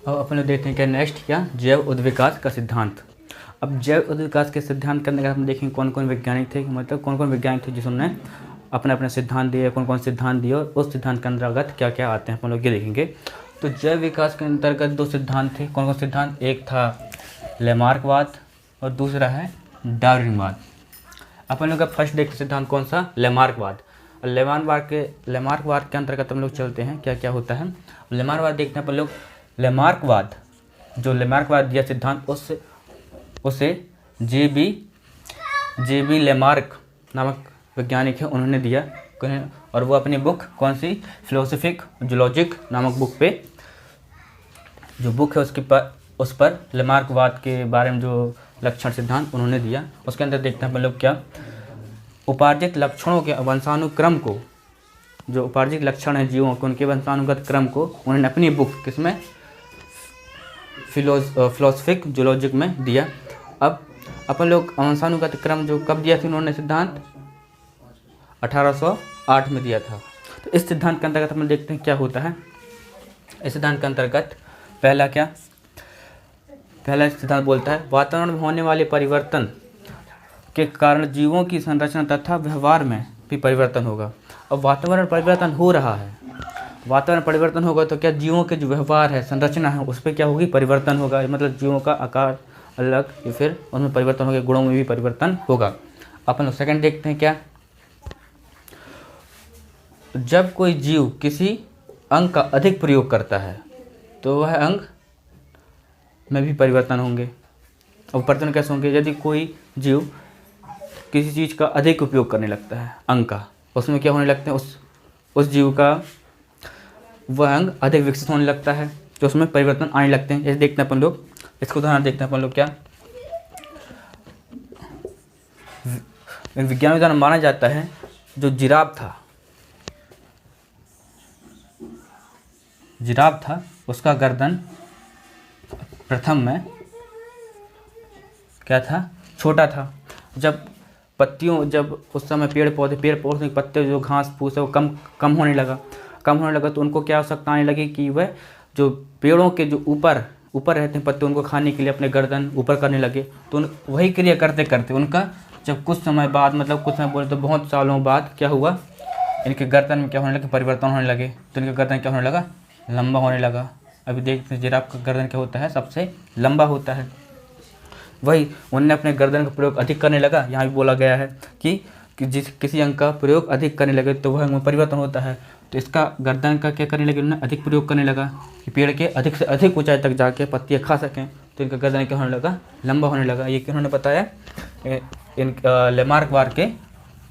अब अपन लोग देखते हैं क्या नेक्स्ट, क्या जैव उद्विकास का सिद्धांत। अब जैव उद्विकास के सिद्धांत करने का हम देखेंगे कौन कौन वैज्ञानिक थे, मतलब कौन कौन वैज्ञानिक थे जिसने अपने अपने सिद्धांत दिए, कौन कौन सिद्धांत दिए और उस सिद्धांत के अंतर्गत क्या क्या आते हैं अपन लोग ये देखेंगे। तो जैव विकास के अंतर्गत दो सिद्धांत थे, कौन कौन सिद्धांत, एक था लेमार्कवाद और दूसरा है डार्विनवाद। अपन लोग का फर्स्ट देखते सिद्धांत कौन सा, लेमार्कवाद। लेमार्कवाद के अंतर्गत हम लोग चलते हैं क्या क्या होता है। लेमार्कवाद देखते हैं अपन लोग। लेमार्कवाद, जो लेमार्कवाद दिया सिद्धांत उसे जे बी लेमार्क नामक वैज्ञानिक है उन्होंने दिया, और वो अपनी बुक कौन सी, फिलोसफिक जूलॉजिक नामक बुक पे, जो बुक है उस पर लेमार्कवाद के बारे में जो लक्षण सिद्धांत उन्होंने दिया। उसके अंदर देखते हैं अपन लोग क्या, उपार्जित लक्षणों के वंशानुक्रम को, जो उपार्जित लक्षण है जीवों के उनके वंशानुगत क्रम को उन्होंने अपनी बुक किसमें, फिलोसफिक जूलॉजिक में दिया। अब अपन लोग वंशानुगत क्रम जो कब दिया था उन्होंने सिद्धांत, 1808 में दिया था। तो इस सिद्धांत के अंतर्गत हम देखते हैं क्या होता है। इस सिद्धांत के अंतर्गत पहला सिद्धांत बोलता है वातावरण में होने वाले परिवर्तन के कारण जीवों की संरचना तथा व्यवहार में भी परिवर्तन होगा। अब वातावरण परिवर्तन हो रहा है, वातावरण परिवर्तन होगा तो क्या जीवों के जो व्यवहार है, संरचना है, उस पर क्या होगी, परिवर्तन होगा। मतलब जीवों का आकार अलग, या फिर उनमें परिवर्तन होगा, गुणों में भी परिवर्तन होगा। अपन लोग सेकंड देखते हैं क्या, जब कोई जीव किसी अंग का अधिक प्रयोग करता है तो वह अंग में भी परिवर्तन होंगे। अब परिवर्तन कैसे होंगे, यदि कोई जीव किसी चीज़ का अधिक उपयोग करने लगता है अंग का, उसमें क्या होने लगता है, उस जीव का वह अंग अधिक विकसित होने लगता है, तो उसमें परिवर्तन आने लगते हैं। जैसे देखते हैं अपन लोग, इसको उदाहरण देखते हैं अपन लोग, क्या विज्ञान द्वारा माना जाता है जो जिराफ था उसका गर्दन प्रथम में क्या था, छोटा था। जब उस समय पेड़ पौधे के पत्ते, जो घास फूस है वो कम होने लगा तो उनको क्या आवश्यकता आने लगी कि वह जो पेड़ों के जो ऊपर रहते हैं पत्ते, उनको खाने के लिए अपने गर्दन ऊपर करने लगे। तो वही क्रिया करते करते उनका जब कुछ समय बाद, मतलब कुछ समय बोले तो बहुत सालों बाद, क्या हुआ, इनके गर्दन में क्या होने लगे, परिवर्तन होने लगे। तो इनका गर्दन क्या होने लगा, लंबा होने लगा। अभी देखते हैं जिराफ का गर्दन क्या होता है, सबसे लंबा होता है। वही उन्होंने अपने गर्दन का प्रयोग अधिक करने लगा। यहाँ भी बोला गया है कि किसी अंग का प्रयोग अधिक करने लगे तो वह अंग में परिवर्तन होता है। तो इसका गर्दन का क्या करने लगे, उन्होंने अधिक प्रयोग करने लगा कि पेड़ के अधिक से अधिक ऊंचाई तक जाके पत्तियाँ खा सकें। तो इनका गर्दन क्या होने लगा, लंबा होने लगा। ये उन्होंने बताया इन लेमार्कवाद के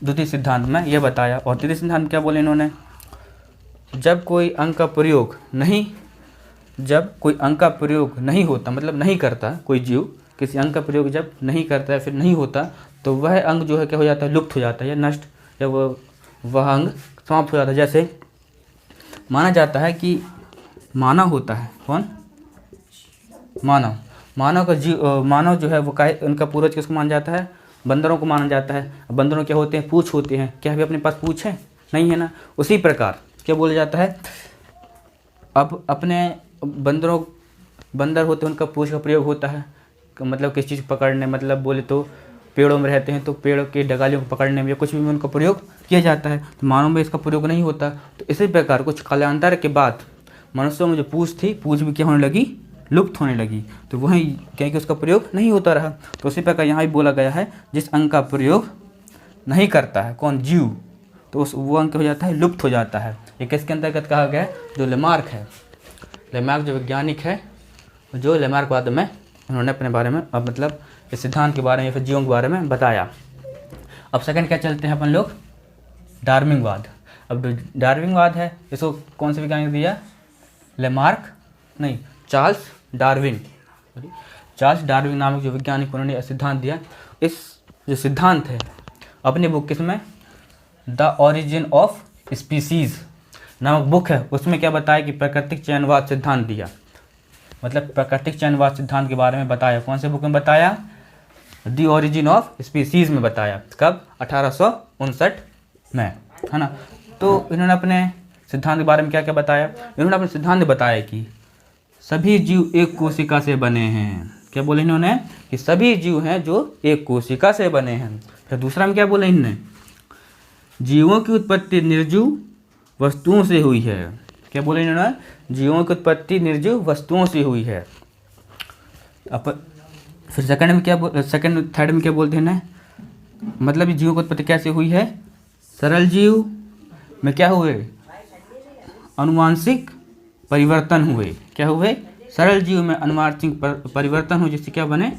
द्वितीय सिद्धांत में ये बताया। और तृतीय सिद्धांत क्या बोले इन्होंने, जब कोई अंग का प्रयोग नहीं होता, मतलब नहीं करता, कोई जीव किसी अंग का प्रयोग जब नहीं करता है, फिर नहीं होता, तो वह अंग जो है क्या हो जाता है, लुप्त हो जाता है या नष्ट, या वह अंग समाप्त हो जाता है। जैसे माना जाता है कि मानव होता है, कौन, मानव जो है वो उनका पूर्वज किसको माना जाता है, बंदरों को माना जाता है। बंदरों क्या होते हैं, पूँछ होते हैं। क्या अभी अपने पास पूँछ है, नहीं है ना। उसी प्रकार क्या बोला जाता है, अब अपने बंदर होते हैं, उनका पूँछ का प्रयोग होता है, मतलब किसी चीज़ पकड़ने, मतलब बोले तो पेड़ों में रहते हैं तो पेड़ों के डगालियों को पकड़ने में या कुछ भी में उनका प्रयोग किया जाता है। तो मानव में इसका प्रयोग नहीं होता। तो इसी प्रकार कुछ कालांतर के बाद मनुष्यों में जो पूँछ थी, पूँछ भी क्या होने लगी, लुप्त होने लगी। तो वही क्या कि उसका प्रयोग नहीं होता रहा। तो उसी प्रकार यहाँ भी बोला गया है, जिस अंग का प्रयोग नहीं करता है कौन, जीव, तो वो अंग हो जाता है, लुप्त हो जाता है। ये किसके अंतर्गत कहा गया है, जो लेमार्क है, लेमार्क जो वैज्ञानिक है, जो लेमार्कवाद में उन्होंने अपने बारे में, अब मतलब इस सिद्धांत के बारे में या फिर जीवों के बारे में बताया। अब सेकंड क्या चलते हैं अपन लोग, डार्विनवाद। अब डार्विनवाद है, इसको कौन से वैज्ञानिक दिया, चार्ल्स डार्विन नामक जो वैज्ञानिक उन्होंने सिद्धांत दिया। इस जो सिद्धांत है अपनी बुक किसमें, द ओरिजिन ऑफ स्पीसीज नामक बुक है, उसमें क्या बताया कि प्राकृतिक चयनवाद सिद्धांत दिया। मतलब प्राकृतिक चयनवाद सिद्धांत के बारे में बताया। कौन से बुक में बताया, द ओरिजिन ऑफ स्पीसीज में बताया। कब, 1859 में, है ना। तो इन्होंने अपने सिद्धांत के बारे में क्या क्या बताया, इन्होंने अपने सिद्धांत में बताया कि सभी जीव एक कोशिका से बने हैं। क्या बोले इन्होंने कि सभी जीव हैं जो एक कोशिका से बने हैं। फिर दूसरा में क्या बोले इन्होंने, जीवों की उत्पत्ति निर्जीव वस्तुओं से हुई है। क्या बोले इन्होंने, जीवों की उत्पत्ति निर्जीव वस्तुओं से हुई है। फिर सेकंड में क्या सेकंड थर्ड में क्या बोलते हैं ना, मतलब जीवों की उत्पत्ति कैसे हुई है, सरल जीव में क्या हुए, अनुवांशिक परिवर्तन हुए। क्या हुए, सरल जीव में अनुवांशिक परिवर्तन हुए, जिससे क्या बने,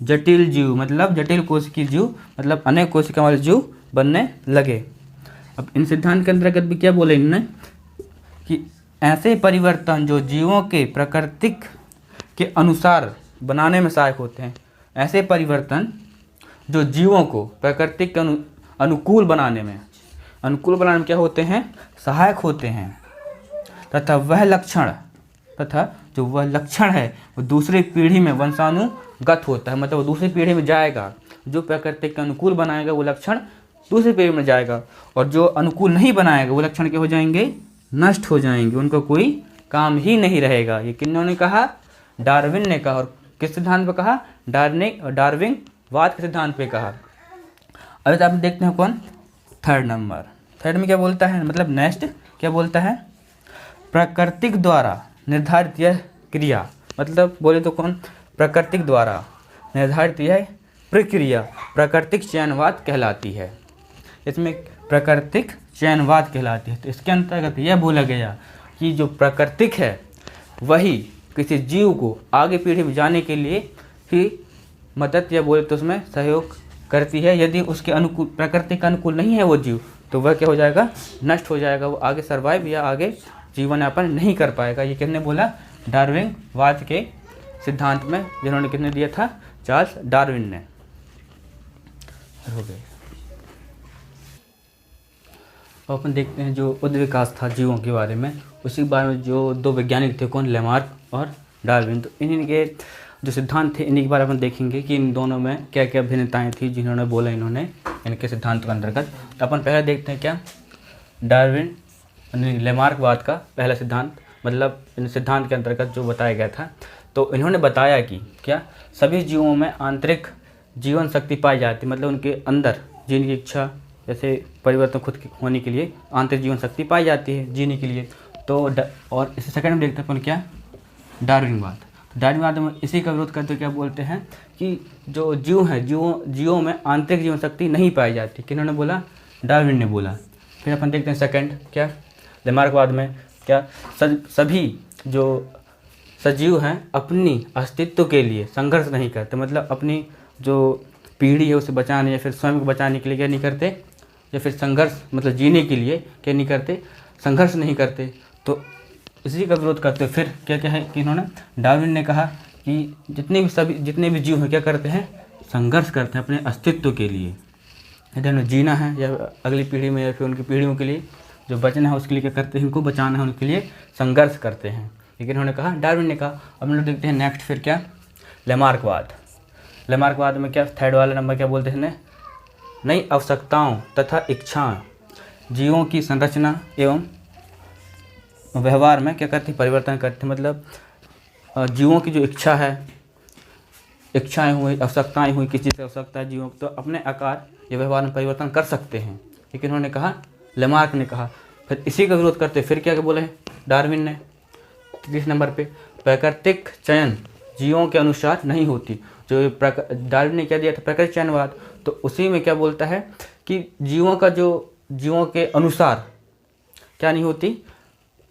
जटिल जीव, मतलब जटिल कोशिकीय जीव, मतलब अनेक कोशिका वाले जीव बनने लगे। अब इन सिद्धांत के अंतर्गत भी क्या बोले इन्होंने कि ऐसे परिवर्तन जो जीवों के प्राकृतिक के अनुसार बनाने में सहायक होते हैं, ऐसे परिवर्तन जो जीवों को प्राकृतिक के अनुकूल बनाने में क्या होते हैं, सहायक होते हैं, तथा वह लक्षण है वो दूसरी पीढ़ी में वंशानुगत होता है। मतलब वो दूसरी पीढ़ी में जाएगा, जो प्राकृतिक के अनुकूल बनाएगा वो लक्षण दूसरी पीढ़ी में जाएगा, और जो अनुकूल नहीं बनाएगा वो लक्षण क्या हो जाएंगे, नष्ट हो जाएंगे, उनका कोई काम ही नहीं रहेगा। ये किन्होंने कहा, डार्विन ने कहा। और किस सिद्धांत पे कहा, डार्विनवाद के सिद्धांत पे कहा। अब आप देखते हैं कौन, थर्ड में क्या बोलता है, मतलब नेक्स्ट क्या बोलता है, प्राकृतिक द्वारा निर्धारित यह क्रिया, मतलब बोले तो कौन, प्राकृतिक द्वारा निर्धारित यह प्रक्रिया प्राकृतिक चयनवाद कहलाती है। इसमें प्राकृतिक चयनवाद कहलाती है। तो इसके अंतर्गत यह बोला गया कि जो प्राकृतिक है वही किसी जीव को आगे पीढ़ी में जाने के लिए ही मदद या बोले तो उसमें सहयोग करती है। यदि उसके अनुकूल, प्रकृति का अनुकूल नहीं है वो जीव, तो वह क्या हो जाएगा, नष्ट हो जाएगा, वो आगे सर्वाइव या आगे जीवन यापन नहीं कर पाएगा। ये किसने बोला, डार्विनवाद के सिद्धांत में, जिन्होंने किसने दिया था, चार्ल्स डार्विन ने। हो गए। अपन देखते हैं जो उद्विकास था जीवों के बारे में, उसी के बारे में जो दो वैज्ञानिक थे, कौन, लेमार्क और डार्विन। तो इन्हीं के जो सिद्धांत थे इन्हीं के बारे में अपन देखेंगे कि इन दोनों में क्या क्या भिन्नताएं थी जिन्होंने बोला इन्होंने इनके सिद्धांत के अंतर्गत। तो अपन पहले देखते हैं क्या, डार्विन लेमार्कवाद का पहला सिद्धांत, मतलब इन सिद्धांत के अंतर्गत जो बताया गया था। तो इन्होंने बताया कि क्या, सभी जीवों में आंतरिक जीवन शक्ति पाई जाती, मतलब उनके अंदर जीने की इच्छा, जैसे परिवर्तन खुद होने के लिए आंतरिक जीवन शक्ति पाई जाती है जीने के लिए। तो और इसे सेकंड में देखते हैं अपन क्या, डार्विनवाद। डार्विनवाद में इसी का विरोध करते क्या बोलते हैं कि जो जीव है, जीवों में आंतरिक जीवन शक्ति नहीं पाई जाती। किन्होंने बोला, डार्विन ने बोला। फिर अपन देखते हैं सेकंड क्या, लेमार्कवाद में क्या, सभी जो सजीव हैं अपनी अस्तित्व के लिए संघर्ष नहीं करते, मतलब अपनी जो पीढ़ी है उसे बचाने या फिर स्वयं को बचाने के लिए क्या नहीं करते, या फिर संघर्ष मतलब जीने के लिए क्या नहीं करते, संघर्ष नहीं करते। तो इसी का विरोध करते फिर क्या क्या है कि इन्होंने, डार्विन ने कहा कि जितने भी जीव हैं क्या करते हैं, संघर्ष करते हैं अपने अस्तित्व के लिए। यदि उन्हें जीना है या अगली पीढ़ी में या फिर उनकी पीढ़ियों के लिए जो बचना है उसके लिए क्या करते हैं, इनको बचाना है उनके लिए संघर्ष करते हैं। लेकिन उन्होंने कहा, डार्विन ने कहा। अब हम लोग देखते हैं नेक्स्ट फिर क्या, लेमार्कवाद। लेमार्कवाद में क्या, थर्ड वाला नंबर क्या बोलते हैं, नई आवश्यकताओं तथा इच्छाएं जीवों की संरचना एवं व्यवहार में क्या करती, परिवर्तन करती। मतलब जीवों की जो इच्छाएं हुई, आवश्यकताएं हुई, किसी से आवश्यकता है जीवों को, तो अपने आकार या व्यवहार में परिवर्तन कर सकते हैं। लेकिन उन्होंने कहा, लेमार्क ने कहा। फिर इसी का विरोध करते फिर क्या बोले डार्विन ने 30 नंबर पे, प्राकृतिक चयन जीवों के अनुसार नहीं होती। जो डार्विन ने क्या दिया था, प्राकृतिक चयनवाद, तो उसी में क्या बोलता है कि जीवों के अनुसार क्या नहीं होती,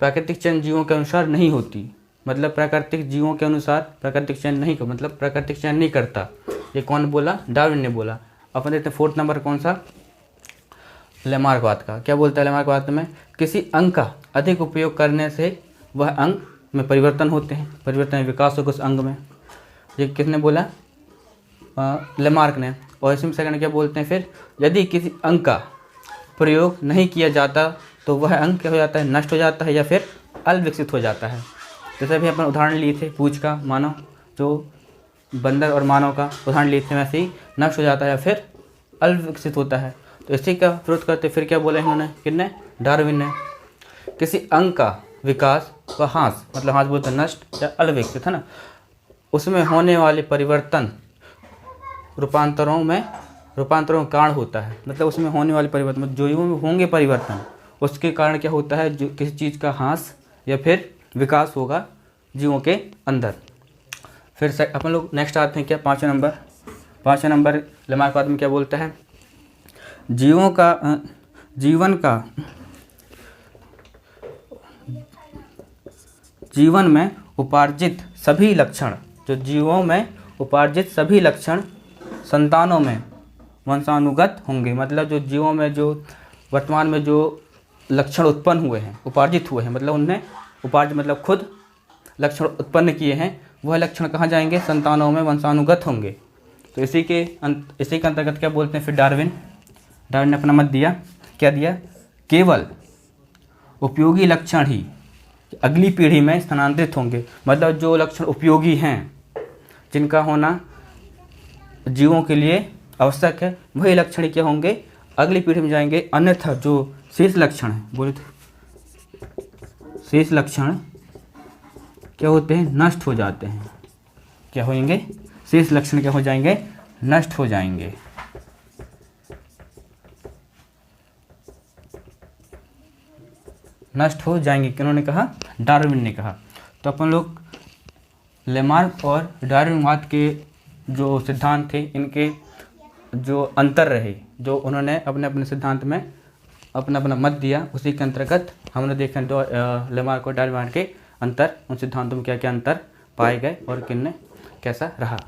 प्राकृतिक चयन जीवों के अनुसार नहीं होती। मतलब प्राकृतिक जीवों के अनुसार प्राकृतिक चयन नहीं कर, मतलब प्राकृतिक चयन नहीं करता। ये कौन बोला, डार्विन ने बोला। अपन देखते हैं 4th नंबर कौन सा, लेमार्कवाद का। क्या बोलता है लेमार्कवाद में, किसी अंग का अधिक उपयोग करने से वह अंग में परिवर्तन होते हैं, परिवर्तन विकास होगा उस अंग में। ये किसने बोला, लेमार्क ने। और इसमें सेकंड क्या बोलते हैं फिर, यदि किसी अंग का प्रयोग नहीं किया जाता तो वह अंग क्या हो जाता है, नष्ट हो जाता है या फिर अल्पविकसित हो जाता है। जैसे भी अपन उदाहरण लिए थे पूंछ का, मानव, जो बंदर और मानव का उदाहरण लिए थे, वैसे ही नष्ट हो जाता है या फिर अल्पविकसित होता है। तो इसी का विरोध करते फिर क्या बोला इन्होंने, किसने, डार्विन ने, किसी अंग का विकास व ह्रास, मतलब ह्रास बोलते हैं नष्ट या अल्पविकसित, है ना, उसमें होने वाले परिवर्तन रूपांतरों का कारण होता है। मतलब उसमें होने वाले परिवर्तन, मतलब जो जीवों में होंगे परिवर्तन, उसके कारण क्या होता है, जो किसी चीज़ का ह्रास या फिर विकास होगा जीवों के अंदर। फिर से अपन लोग नेक्स्ट आते हैं क्या, 5वें नंबर लेमार्क में क्या बोलता है, जीवन में उपार्जित सभी लक्षण, जो जीवों में उपार्जित सभी लक्षण संतानों में वंशानुगत होंगे। मतलब जो जीवों में जो वर्तमान में जो लक्षण उत्पन्न हुए हैं, उपार्जित हुए हैं, मतलब उनने उपार्जित मतलब खुद लक्षण उत्पन्न किए हैं, वह लक्षण कहाँ जाएंगे, संतानों में वंशानुगत होंगे। तो इसी के अंतर्गत क्या बोलते हैं फिर डार्विन ने अपना मत दिया, क्या दिया, केवल उपयोगी लक्षण ही अगली पीढ़ी में स्थानांतरित होंगे। मतलब जो लक्षण उपयोगी हैं, जिनका होना जीवों के लिए आवश्यक है, वही लक्षण क्या होंगे, अगली पीढ़ी में जाएंगे। अन्यथा जो शेष लक्षण है, बोले तो शेष लक्षण क्या होते हैं, नष्ट हो जाते हैं। क्या होंगे, शेष लक्षण क्या हो जाएंगे, नष्ट हो जाएंगे। नष्ट हो जाएंगे, किन्होंने कहा, डार्विन ने कहा। तो अपन लोग लेमार्क और डार्विनवाद के जो सिद्धांत थे, इनके जो अंतर रहे, जो उन्होंने अपने अपने सिद्धांत में अपना अपना मत दिया, उसी के अंतर्गत हमने देखा लेमार्क और डार्विनवाद के अंतर, उन सिद्धांतों में क्या क्या अंतर पाए गए और किन ने कैसा रहा।